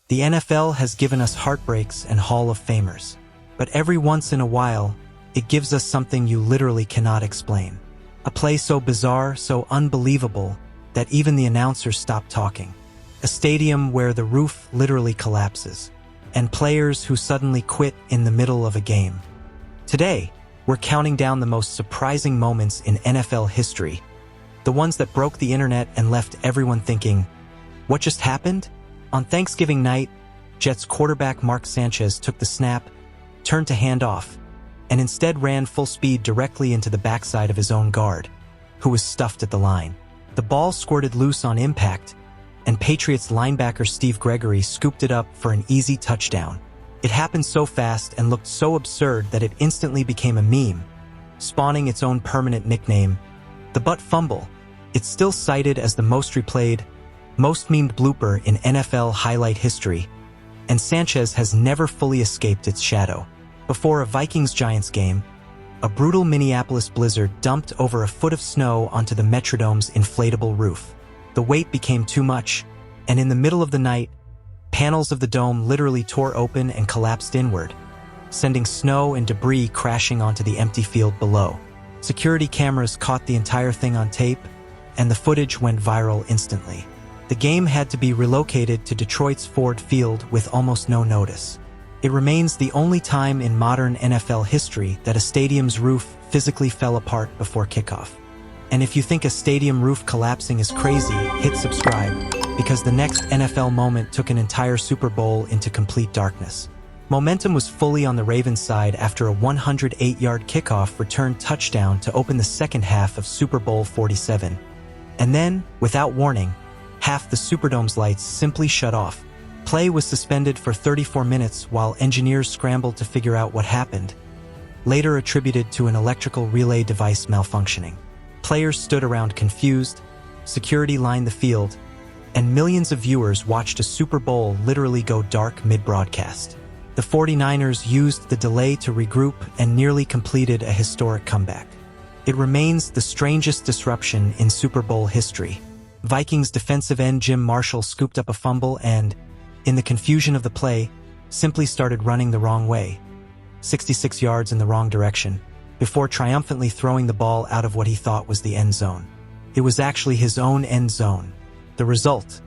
The NFL has given us heartbreaks and Hall of Famers. But every once in a while, it gives us something you literally cannot explain. A play so bizarre, so unbelievable, that even the announcers stop talking. A stadium where the roof literally collapses. And players who suddenly quit in the middle of a game. Today, we're counting down the most surprising moments in NFL history. The ones that broke the internet and left everyone thinking, what just happened? On Thanksgiving night, Jets quarterback Mark Sanchez took the snap, turned to hand off, and instead ran full speed directly into the backside of his own guard, who was stuffed at the line. The ball squirted loose on impact, and Patriots linebacker Steve Gregory scooped it up for an easy touchdown. It happened so fast and looked so absurd that it instantly became a meme, spawning its own permanent nickname, the Butt Fumble. It's still cited as the most replayed, most memed blooper in NFL highlight history, and Sanchez has never fully escaped its shadow. Before a Vikings-Giants game, a brutal Minneapolis blizzard dumped over a foot of snow onto the Metrodome's inflatable roof. The weight became too much, and in the middle of the night, panels of the dome literally tore open and collapsed inward, sending snow and debris crashing onto the empty field below. Security cameras caught the entire thing on tape, and the footage went viral instantly. The game had to be relocated to Detroit's Ford Field with almost no notice. It remains the only time in modern NFL history that a stadium's roof physically fell apart before kickoff. And if you think a stadium roof collapsing is crazy, hit subscribe, because the next NFL moment took an entire Super Bowl into complete darkness. Momentum was fully on the Ravens' side after a 108-yard kickoff returned touchdown to open the second half of Super Bowl 47. And then, without warning, half the Superdome's lights simply shut off. Play was suspended for 34 minutes while engineers scrambled to figure out what happened, later attributed to an electrical relay device malfunctioning. Players stood around confused, security lined the field, and millions of viewers watched a Super Bowl literally go dark mid-broadcast. The 49ers used the delay to regroup and nearly completed a historic comeback. It remains the strangest disruption in Super Bowl history. Vikings defensive end Jim Marshall scooped up a fumble and, in the confusion of the play, simply started running the wrong way, 66 yards in the wrong direction, before triumphantly throwing the ball out of what he thought was the end zone. It was actually his own end zone. The result,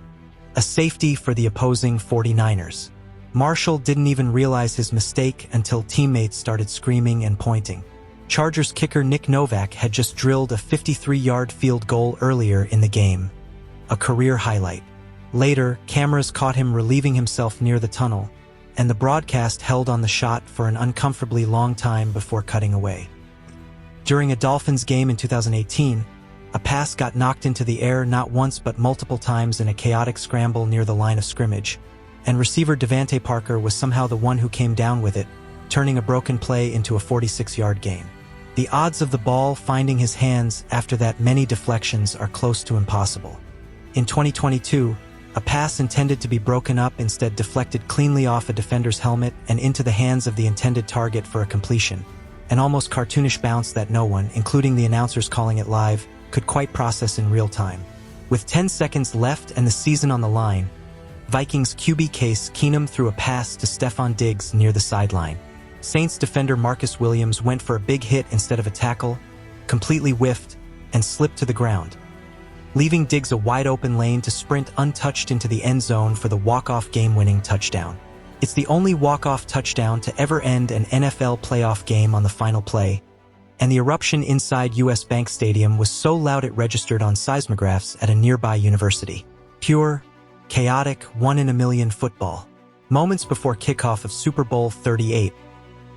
a safety for the opposing 49ers. Marshall didn't even realize his mistake until teammates started screaming and pointing. Chargers kicker Nick Novak had just drilled a 53-yard field goal earlier in the game, a career highlight. Later, cameras caught him relieving himself near the tunnel, and the broadcast held on the shot for an uncomfortably long time before cutting away. During a Dolphins game in 2018, a pass got knocked into the air not once but multiple times in a chaotic scramble near the line of scrimmage, and receiver Devante Parker was somehow the one who came down with it, turning a broken play into a 46-yard gain. The odds of the ball finding his hands after that many deflections are close to impossible. In 2022, a pass intended to be broken up instead deflected cleanly off a defender's helmet and into the hands of the intended target for a completion, an almost cartoonish bounce that no one, including the announcers calling it live, could quite process in real time. With 10 seconds left and the season on the line, Vikings QB Case Keenum threw a pass to Stefon Diggs near the sideline. Saints defender Marcus Williams went for a big hit instead of a tackle, completely whiffed, and slipped to the ground, leaving Diggs a wide-open lane to sprint untouched into the end zone for the walk-off game-winning touchdown. It's the only walk-off touchdown to ever end an NFL playoff game on the final play, and the eruption inside US Bank Stadium was so loud it registered on seismographs at a nearby university. Pure, chaotic, one-in-a-million football. Moments before kickoff of Super Bowl 38,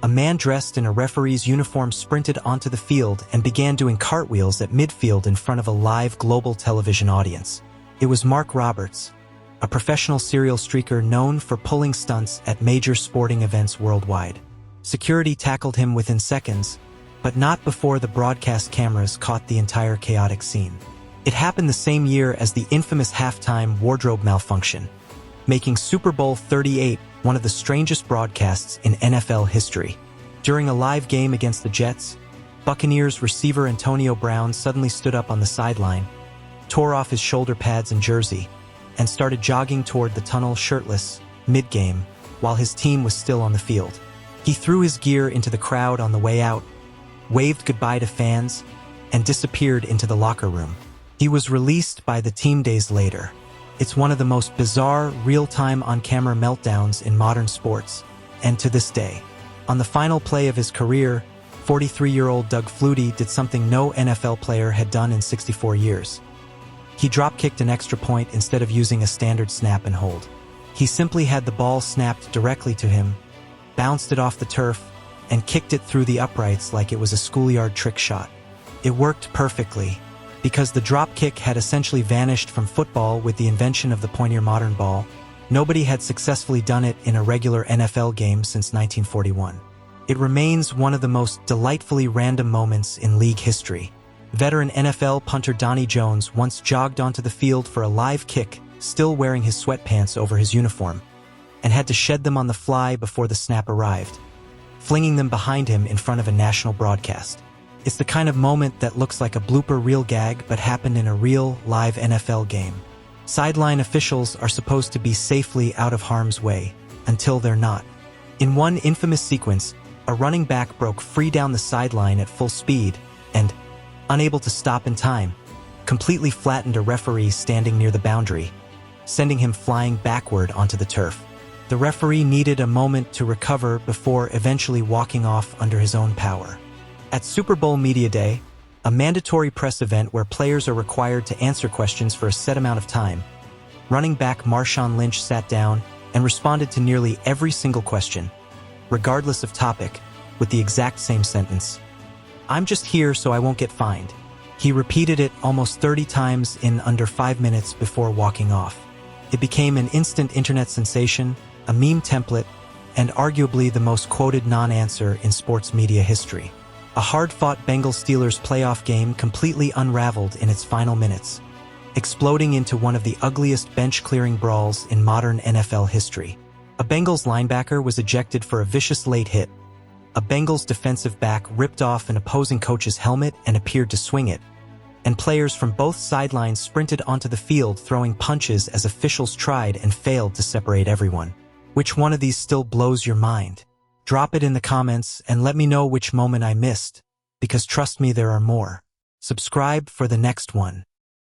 a man dressed in a referee's uniform sprinted onto the field and began doing cartwheels at midfield in front of a live global television audience. It was Mark Roberts, a professional serial streaker known for pulling stunts at major sporting events worldwide. Security tackled him within seconds, but not before the broadcast cameras caught the entire chaotic scene. It happened the same year as the infamous halftime wardrobe malfunction, making Super Bowl 38 one of the strangest broadcasts in NFL history. During a live game against the Jets, Buccaneers receiver Antonio Brown suddenly stood up on the sideline, tore off his shoulder pads and jersey, and started jogging toward the tunnel shirtless, mid-game, while his team was still on the field. He threw his gear into the crowd on the way out, waved goodbye to fans, and disappeared into the locker room. He was released by the team days later. It's one of the most bizarre, real-time on-camera meltdowns in modern sports, and to this day. On the final play of his career, 43-year-old Doug Flutie did something no NFL player had done in 64 years. He drop-kicked an extra point instead of using a standard snap and hold. He simply had the ball snapped directly to him, bounced it off the turf, and kicked it through the uprights like it was a schoolyard trick shot. It worked perfectly, because the drop kick had essentially vanished from football with the invention of the pointier modern ball. Nobody had successfully done it in a regular NFL game since 1941. It remains one of the most delightfully random moments in league history. Veteran NFL punter Donnie Jones once jogged onto the field for a live kick, still wearing his sweatpants over his uniform, and had to shed them on the fly before the snap arrived, flinging them behind him in front of a national broadcast. It's the kind of moment that looks like a blooper reel gag but happened in a real, live NFL game. Sideline officials are supposed to be safely out of harm's way, until they're not. In one infamous sequence, a running back broke free down the sideline at full speed and, unable to stop in time, completely flattened a referee standing near the boundary, sending him flying backward onto the turf. The referee needed a moment to recover before eventually walking off under his own power. At Super Bowl Media Day, a mandatory press event where players are required to answer questions for a set amount of time, running back Marshawn Lynch sat down and responded to nearly every single question, regardless of topic, with the exact same sentence. "I'm just here so I won't get fined." He repeated it almost 30 times in under 5 minutes before walking off. It became an instant internet sensation, a meme template, and arguably the most quoted non-answer in sports media history. A hard-fought Bengals-Steelers playoff game completely unraveled in its final minutes, exploding into one of the ugliest bench-clearing brawls in modern NFL history. A Bengals linebacker was ejected for a vicious late hit. A Bengals defensive back ripped off an opposing coach's helmet and appeared to swing it, and players from both sidelines sprinted onto the field throwing punches as officials tried and failed to separate everyone. Which one of these still blows your mind? Drop it in the comments and let me know which moment I missed, because trust me, there are more. Subscribe for the next one.